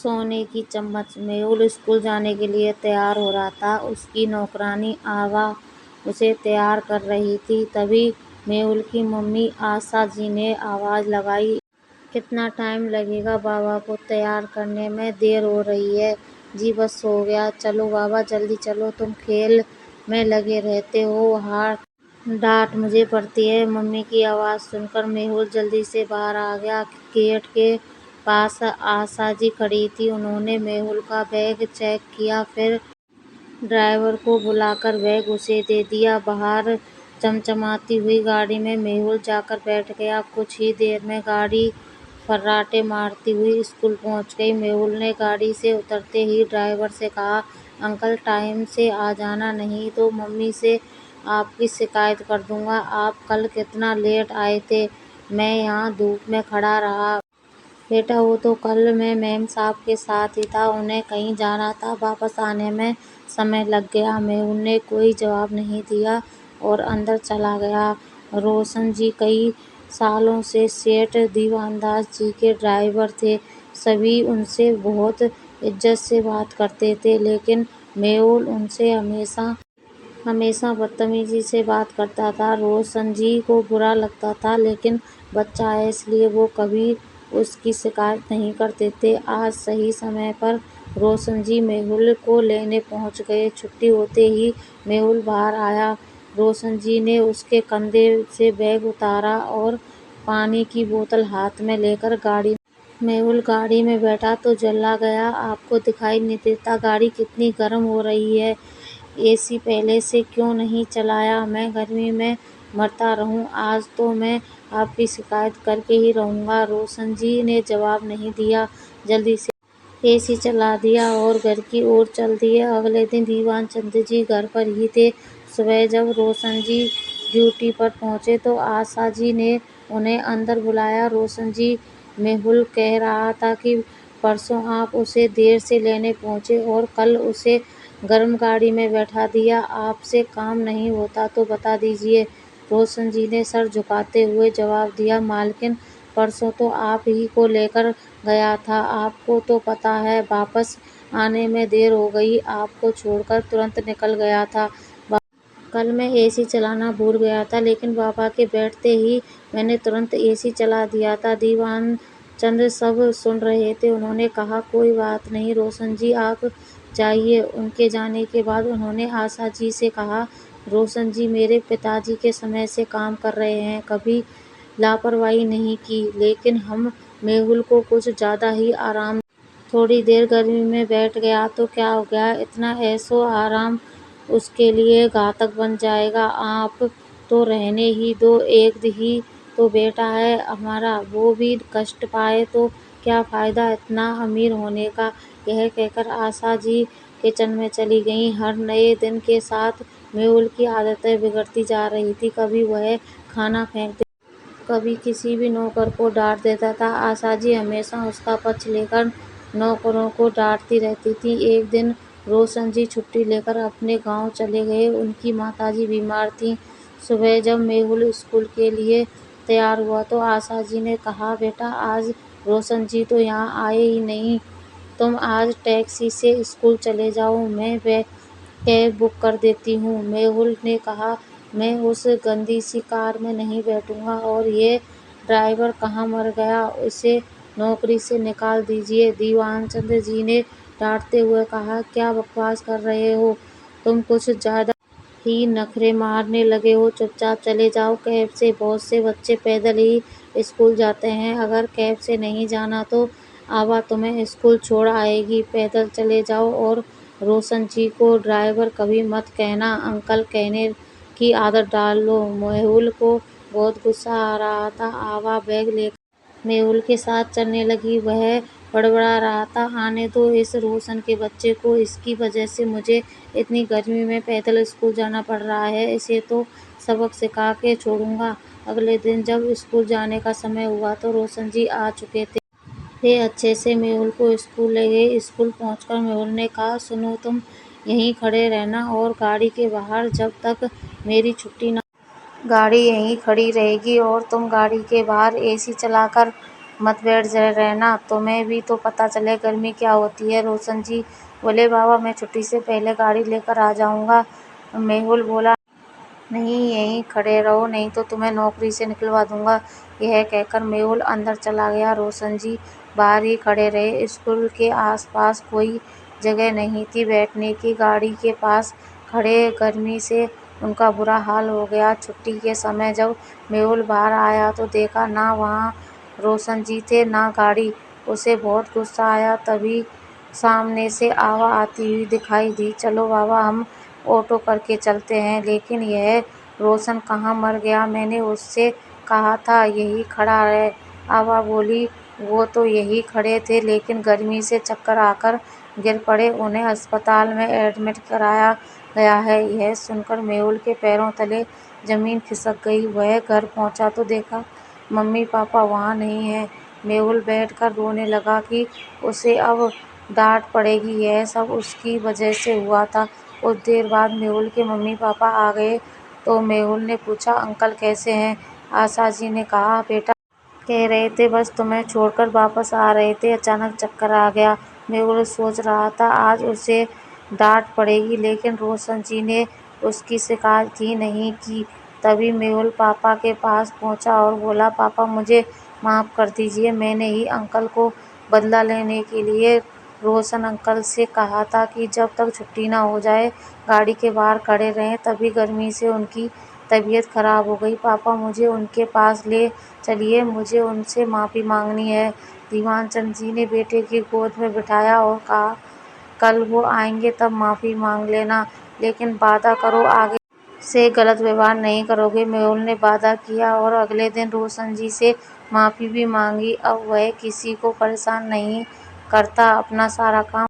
सोने की चम्मच। मेहुल स्कूल जाने के लिए तैयार हो रहा था। उसकी नौकरानी आवा उसे तैयार कर रही थी। तभी मेहुल की मम्मी आशा जी ने आवाज लगाई, कितना टाइम लगेगा बाबा को तैयार करने में, देर हो रही है। जी बस हो गया, चलो बाबा जल्दी चलो, तुम खेल में लगे रहते हो, हार डांट मुझे पड़ती है। मम्मी की आवाज़ सुनकर मेहुल जल्दी से बाहर आ गया। गेट के पास आशा जी खड़ी थी। उन्होंने मेहुल का बैग चेक किया, फिर ड्राइवर को बुलाकर बैग उसे दे दिया। बाहर चमचमाती हुई गाड़ी में मेहुल जाकर बैठ गया। कुछ ही देर में गाड़ी फर्राटे मारती हुई स्कूल पहुंच गई। मेहुल ने गाड़ी से उतरते ही ड्राइवर से कहा, अंकल टाइम से आ जाना, नहीं तो मम्मी से आपकी शिकायत कर दूंगा। आप कल कितना लेट आए थे, मैं यहाँ धूप में खड़ा रहा। बेटा वो तो कल मैं मैम साहब के साथ ही था, उन्हें कहीं जाना था, वापस आने में समय लग गया। मेहुल ने कोई जवाब नहीं दिया और अंदर चला गया। रोशन जी कई सालों से सेठ दीवानदास जी के ड्राइवर थे। सभी उनसे बहुत इज्जत से बात करते थे, लेकिन मेहुल उनसे हमेशा बदतमीजी से बात करता था। रोशन जी को बुरा लगता था, लेकिन बच्चा है इसलिए वो कभी उसकी शिकायत नहीं करते थे। आज सही समय पर रोशन जी मेहुल को लेने पहुंच गए। छुट्टी होते ही मेहुल बाहर आया। रोशन जी ने उसके कंधे से बैग उतारा और पानी की बोतल हाथ में लेकर मेहुल गाड़ी में बैठा तो जल्ला गया। आपको दिखाई नहीं देता गाड़ी कितनी गर्म हो रही है, एसी पहले से क्यों नहीं चलाया, मैं गर्मी में मरता रहूं, आज तो मैं आपकी शिकायत करके ही रहूंगा। रोशन जी ने जवाब नहीं दिया, जल्दी से एसी चला दिया और घर की ओर चल दिए। अगले दिन दीवान चंद जी घर पर ही थे। सुबह जब रोशन जी ड्यूटी पर पहुंचे तो आशा जी ने उन्हें अंदर बुलाया। रोशन जी, मेहुल कह रहा था कि परसों आप उसे देर से लेने पहुंचे और कल उसे गर्म गाड़ी में बैठा दिया। आपसे काम नहीं होता तो बता दीजिए। रोशन जी ने सर झुकाते हुए जवाब दिया, मालकिन परसों तो आप ही को लेकर गया था, आपको तो पता है वापस आने में देर हो गई, आपको छोड़कर तुरंत निकल गया था। कल मैं एसी चलाना भूल गया था, लेकिन बाबा के बैठते ही मैंने तुरंत एसी चला दिया था। दीवान चंद सब सुन रहे थे। उन्होंने कहा, कोई बात नहीं रोशन जी, आप जाइए। उनके जाने के बाद उन्होंने आशा जी से कहा, रोशन जी मेरे पिताजी के समय से काम कर रहे हैं, कभी लापरवाही नहीं की, लेकिन हम मेहुल को कुछ ज़्यादा ही आराम, थोड़ी देर गर्मी में बैठ गया तो क्या हो गया, इतना ऐशो आराम उसके लिए घातक बन जाएगा। आप तो रहने ही दो, एक ही तो बेटा है हमारा, वो भी कष्ट पाए तो क्या फ़ायदा इतना अमीर होने का। यह कहकर आशा जी किचन में चली गईं। हर नए दिन के साथ मेहुल की आदतें बिगड़ती जा रही थी। कभी वह खाना फेंक दे, कभी किसी भी नौकर को डांट देता था। आशा जी हमेशा उसका पक्ष लेकर नौकरों को डांटती रहती थी। एक दिन रोशन जी छुट्टी लेकर अपने गांव चले गए। उनकी माताजी बीमार थीं। सुबह जब मेहुल स्कूल के लिए तैयार हुआ तो आशा जी ने कहा, बेटा आज रोशन जी तो यहाँ आए ही नहीं, तुम आज टैक्सी से स्कूल चले जाओ, मैं कैब बुक कर देती हूँ। मेहुल ने कहा, मैं उस गंदी सी कार में नहीं बैठूंगा, और ये ड्राइवर कहाँ मर गया, इसे नौकरी से निकाल दीजिए। दीवानचंद जी ने डांटते हुए कहा, क्या बकवास कर रहे हो, तुम कुछ ज़्यादा ही नखरे मारने लगे हो, चुपचाप चले जाओ कैब से। बहुत से बच्चे पैदल ही स्कूल जाते हैं, अगर कैब से नहीं जाना तो आवा तुम्हें स्कूल छोड़ आएगी, पैदल चले जाओ। और रोशन जी को ड्राइवर कभी मत कहना, अंकल कहने की आदत डाल लो। मेहुल को बहुत गुस्सा आ रहा था। आवा बैग लेकर मेहुल के साथ चलने लगी। वह बड़बड़ा रहा था, आने दो इस रोशन के बच्चे को, इसकी वजह से मुझे इतनी गर्मी में पैदल स्कूल जाना पड़ रहा है, इसे तो सबक सिखा के छोड़ूंगा। अगले दिन जब स्कूल जाने का समय हुआ तो रोशन जी आ चुके थे। वे अच्छे से मेहुल को स्कूल ले गए। स्कूल पहुंचकर मेहुल ने कहा, सुनो तुम यहीं खड़े रहना और गाड़ी के बाहर जब तक मेरी छुट्टी ना, गाड़ी यहीं खड़ी रहेगी और तुम गाड़ी के बाहर एसी चलाकर मत बैठ रहना, तुम्हें भी तो पता चले गर्मी क्या होती है। रोशन जी बोले, बाबा मैं छुट्टी से पहले गाड़ी लेकर आ जाऊंगा। मेहुल बोला, नहीं यहीं खड़े रहो, नहीं तो तुम्हें नौकरी से निकलवा दूंगा। यह कहकर मेहुल अंदर चला गया। रोशन जी बाहर ही खड़े रहे। स्कूल के आसपास कोई जगह नहीं थी बैठने की। गाड़ी के पास खड़े गर्मी से उनका बुरा हाल हो गया। छुट्टी के समय जब मेहुल बाहर आया तो देखा ना वहाँ रोशन जी थे ना गाड़ी। उसे बहुत गुस्सा आया। तभी सामने से आवा आती हुई दिखाई दी। चलो बाबा हम ऑटो करके चलते हैं। लेकिन यह रोशन कहाँ मर गया? मैंने उससे कहा था यही खड़ा है। आवा बोली, वो तो यही खड़े थे लेकिन गर्मी से चक्कर आकर गिर पड़े, उन्हें अस्पताल में एडमिट कराया गया है। यह सुनकर मेहुल के पैरों तले जमीन खिसक गई। वह घर पहुंचा तो देखा मम्मी पापा वहाँ नहीं है। मेहुल बैठकर रोने लगा कि उसे अब डांट पड़ेगी, यह सब उसकी वजह से हुआ था। कुछ देर बाद मेहुल के मम्मी पापा आ गए तो मेहुल ने पूछा, अंकल कैसे हैं? आशा जी ने कहा, बेटा कह रहे थे बस तुम्हें छोड़कर वापस आ रहे थे, अचानक चक्कर आ गया। मेहुल सोच रहा था आज उसे डांट पड़ेगी लेकिन रोशन जी ने उसकी शिकायत ही नहीं की। तभी मेहुल पापा के पास पहुंचा और बोला, पापा मुझे माफ़ कर दीजिए, मैंने ही अंकल को बदला लेने के लिए रोशन अंकल से कहा था कि जब तक छुट्टी ना हो जाए गाड़ी के बाहर खड़े रहें। तभी गर्मी से उनकी तबीयत खराब हो गई। पापा मुझे उनके पास ले चलिए, मुझे उनसे माफ़ी मांगनी है। दीवानचंद जी ने बेटे की गोद में बिठाया और कहा, कल वो आएंगे तब माफ़ी मांग लेना, लेकिन वादा करो आगे से गलत व्यवहार नहीं करोगे। मेहुल ने वादा किया और अगले दिन रोशन जी से माफ़ी भी मांगी। अब वह किसी को परेशान नहीं करता, अपना सारा काम